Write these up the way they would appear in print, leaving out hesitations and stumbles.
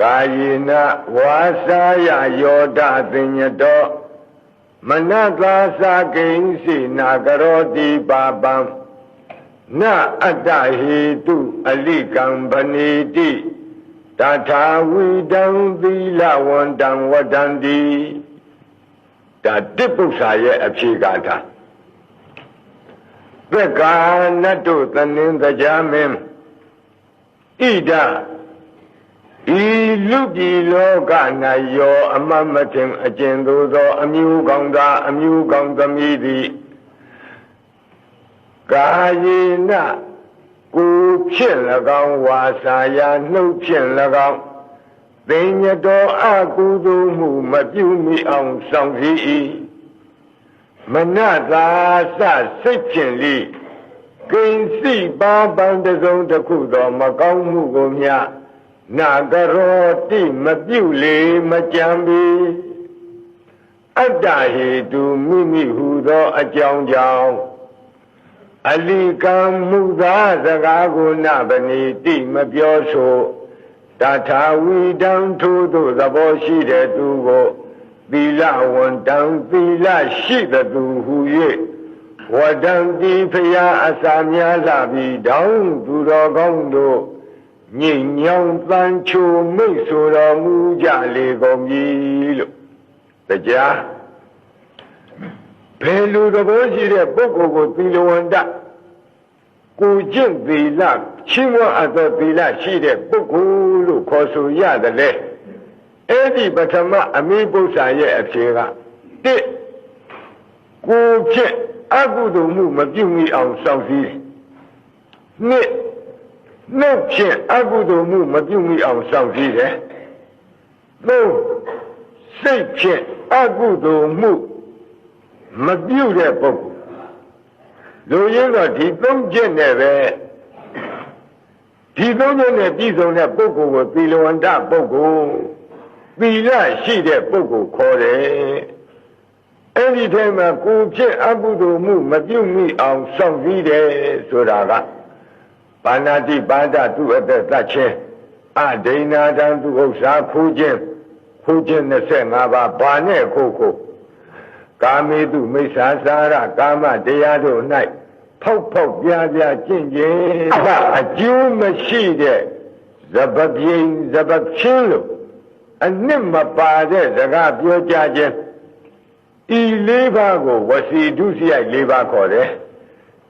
ကာယေနဝါစာယယောဒသင်ညတောမနသာစာကိဉ္စီနာကရောတိပါပံနအတ္တဟေတုအလိကံဗနေတိတထာဝိတံသီလဝန္တံဝတ္တန္တိဒါတိပု္ပ္ပာရဲ့အဖြေကာထာသက္ကာနတ္တုသနင်းတရားမင်းဣဒဤလူပြည်လောက၌ယောအမမထင်အကျဉ်သို့သောအမျိုးကောင်းသားအမျိုးကောင်းသမီးသည်ကာယေနကိုဖြင့်၎င်းဝါစာယာနှုတ်ဖြင့်၎င်းသိညတော်အကုသိုလ်မှုမပြုမိအောင်ဆောင်စည်း၏မနသာစစိတ်ဖြင့်လိကိဉ္စီပါပံတစုံတစ်ခုသောမကောင်းမှုကိုမြတ်နာကရောတိမပြုလေမကြံပေအတ္တဟေတုမိမိဟုသောအကြောင်းကြောင့်အလိကံမူသာစကားကိုနဗနေတိမပြောဆိုတထာဝိတံထိုသို့သဘောရှိတဲ့သူကိုသီလဝန္တံသီလရှိတဲ့သူဟူ၍ဝတ္တံတိဖရာအစာများလာပြီးတောင်းသူတော်ကောင်းတို့ညင်ညောင်းတန်ချိုမိတ်ဆိုတော်မူကြလေကုန်ပြီလို့တရားဘယ်လိုသဘောရှိတဲ့ပုဂ္ဂိုလ်ကိုသီလဝန္တကိုကျင့်သီလချင်းဝအပ်သောသီလရှိတဲ့ပုဂ္ဂိုလ်လို့ခေါ်ဆိုရတယ်လေအဲ့ဒီပထမအမိပု္ပ္ပာရဲ့အဖြေကတစ်ကိုဖြင့်အကုသိုလ်မှုမပြုမိအောင်စောင့်စည်းနှစ်နှုတ်ဖြင့်အကုသိုလ်မှုမပြုမိအောင်စောင့်စည်းတယ်သုံးစိတ်ဖြင့်အကုသိုလ်မှုမပြုတဲ့ပုဂ္ဂိုလ်လူရင်းတော့ဒီသုံးချက်နဲ့ပဲဒီသုံးချက်နဲ့ပြည့်စုံတဲ့ပုဂ္ဂိုလ်ကိုသီလဝန္တပုဂ္ဂိုလ်သီလရှိတဲ့ပုဂ္ဂိုလ်ခေါ်တယ်အဲ့ဒီထဲမှာကိုယ်ဖြစ်အကုသိုလ်မှုမပြုမိအောင်စောင့်စည်းတယ်ဆိုတာကပါဏာတိပါဒသူအသက်သတ်ခြင်းအဒိဏတံသူဥစ္စာခိုးခြင်း25ပါးဘာနဲ့ခိုးကာမေတုမိစ္ဆာစာရကာမတရားတို့၌ဖောက်ပြပြကျင့်ကြံအကျိုးမရှိတဲ့ဇပပြင်းဇပချင်းလို့အနှစ်မပါတဲ့စကားပြောကြခြင်းဤလေးပါးကိုဝစီဒုစရိုက်လေးပါးခေါ်တယ်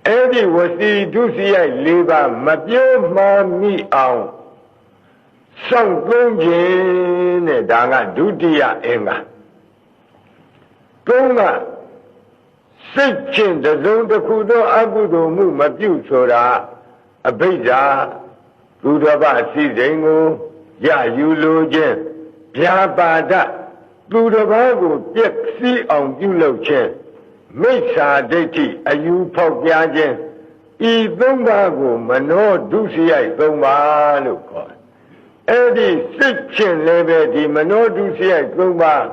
အဲ့ဒီဝစီဒုစရိုက်လေးပါးမပြောမှမိအောင်စောင့်သုံးခြင်းနဲ့ဒါကဒုတိယအင်္ဂါသုံးကစိတ်ချင်းတစုံတစ်ခုသောအကုသိုလ်မှုမပြုဆိုတာအဘိဓါသူတော်ဘာစီစဉ်ကိုရယူလိုခြင်းဗျာပါဒသူတစ်ပါးကိုပြည့်စည်အောင်ပြုလုပ်ခြင်းမိစ္ဆာဒိဋ္ဌိအယူဖောက်ပြခြင်းဤသုံးပါးကိုမနောဒုစရိုက်သုံးပါးလို့ခေါ်တယ်အဲ့ဒီစိတ်ချင်းလည်းပဲဒီမနောဒုစရိုက်သုံးပါး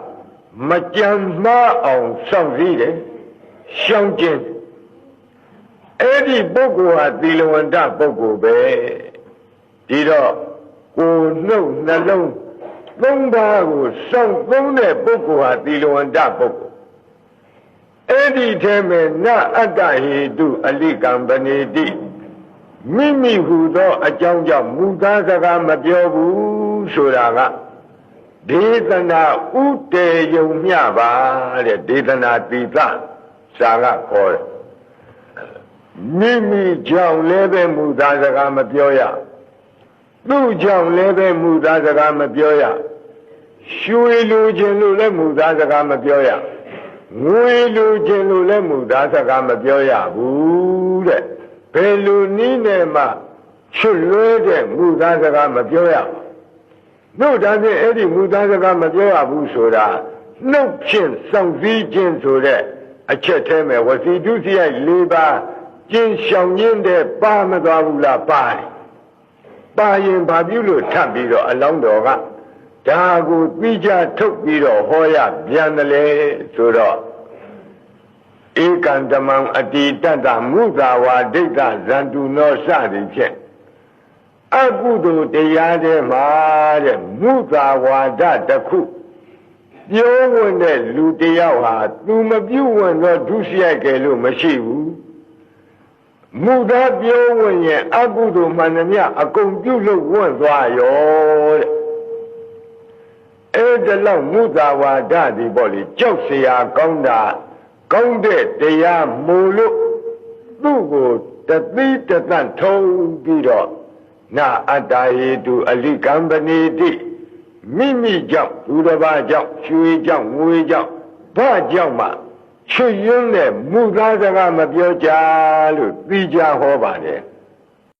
မကြံမှားအောင်စောင့်စည်းတယ်ရှောင်ကျဉ်အဲ့ဒီပုဂ္ဂိုလ်ဟာသီလဝန္တပုဂ္ဂိုလ်ပဲဒီတော့ကိုယ်နှုတ်နှလုံးသုံးပါးကိုစောင့်သုံးတဲ့ပုဂ္ဂိုလ်ဟာသီလဝန္တပုဂ္ဂိုလ်အဲ့ဒီထဲမှာနအတ္တဟေတုအလိကံဗနေတိမိမိဟူသောအကြောင်းကြောင့်မူသားစကားမပြောဘူးဆိုတာကဒေသနာဥတေယုံမျှပါတဲ့ဒေသနာတိသစာကခေါ်တယ်မိမိကြောင့်လည်းပဲမူသားစကားမပြောရသူ့ကြောင့်လည်းပဲမူသားစကားမပြောရရွှေလူခြင်းလို့လည်းမူသားစကားမပြောရငွေလူခြင်းလို့လည်းမူသားစကားမပြောရဘူးတဲ့ဘယ်လိုနည်းနဲ့မှချွတ်လွဲတဲ့မူသားစကားမပြောရတို့ဒါဖြင့်အဲ့ဒီမူသားစကားမပြောရဘူးဆိုတာနှုတ်ဖြင့်စောင့်စည်းခြင်းဆိုတဲ့အချက်ထဲမှာဝစီဒုစရိုက်၄ပါးကျင့်ရှောင်ရင်းတဲ့ပါမသွားဘူးလားပါတယ်ပါရင်ဘာပြုလို့ထပ်ပြီးတော့အလောင်းတော်ကဒါကိုပြီးကြထုတ်ပြီးတော့ဟောရပြန်တယ်လေဆိုတော့ဧကံဓမ္မံအတိတ္တမုသာဝါဒိဋ္ဌဇန္တုနောစသည်ဖြင့် အကုသိုလ်တရားတွေမှာတဲ့မုသာဝါဒတစ်ခုပြောဝင်တဲ့လူတယောက်ဟာသူမပြုဝင်တော့ဒုစရိုက်ကဲလို့မရှိဘူးမုသာပြောဝင်ရင်အကုသိုလ်မှန်သမျှအကုန်ပြုလို့ဝင်သွားရောတဲ့အဲ့ဒါလောက်မုသာဝါဒဒီပေါ့လေကြောက်เสียကောင်းတာကောင်းတဲ့တရားမို့လို့သူ့ကိုတသိတသန့်ထုံးပြီးတော့နာအတ္တယေတုအလိကံပဏိတိမိမိကြောင့်သူတစ်ပါးကြောင့်ရွှေကြောင့်ငွေကြောင့်ဘာကြောင့်မှချွတ်ယွန်းတဲ့မူသားစကားမပြောကြလို့သိကြဟောပါတယ်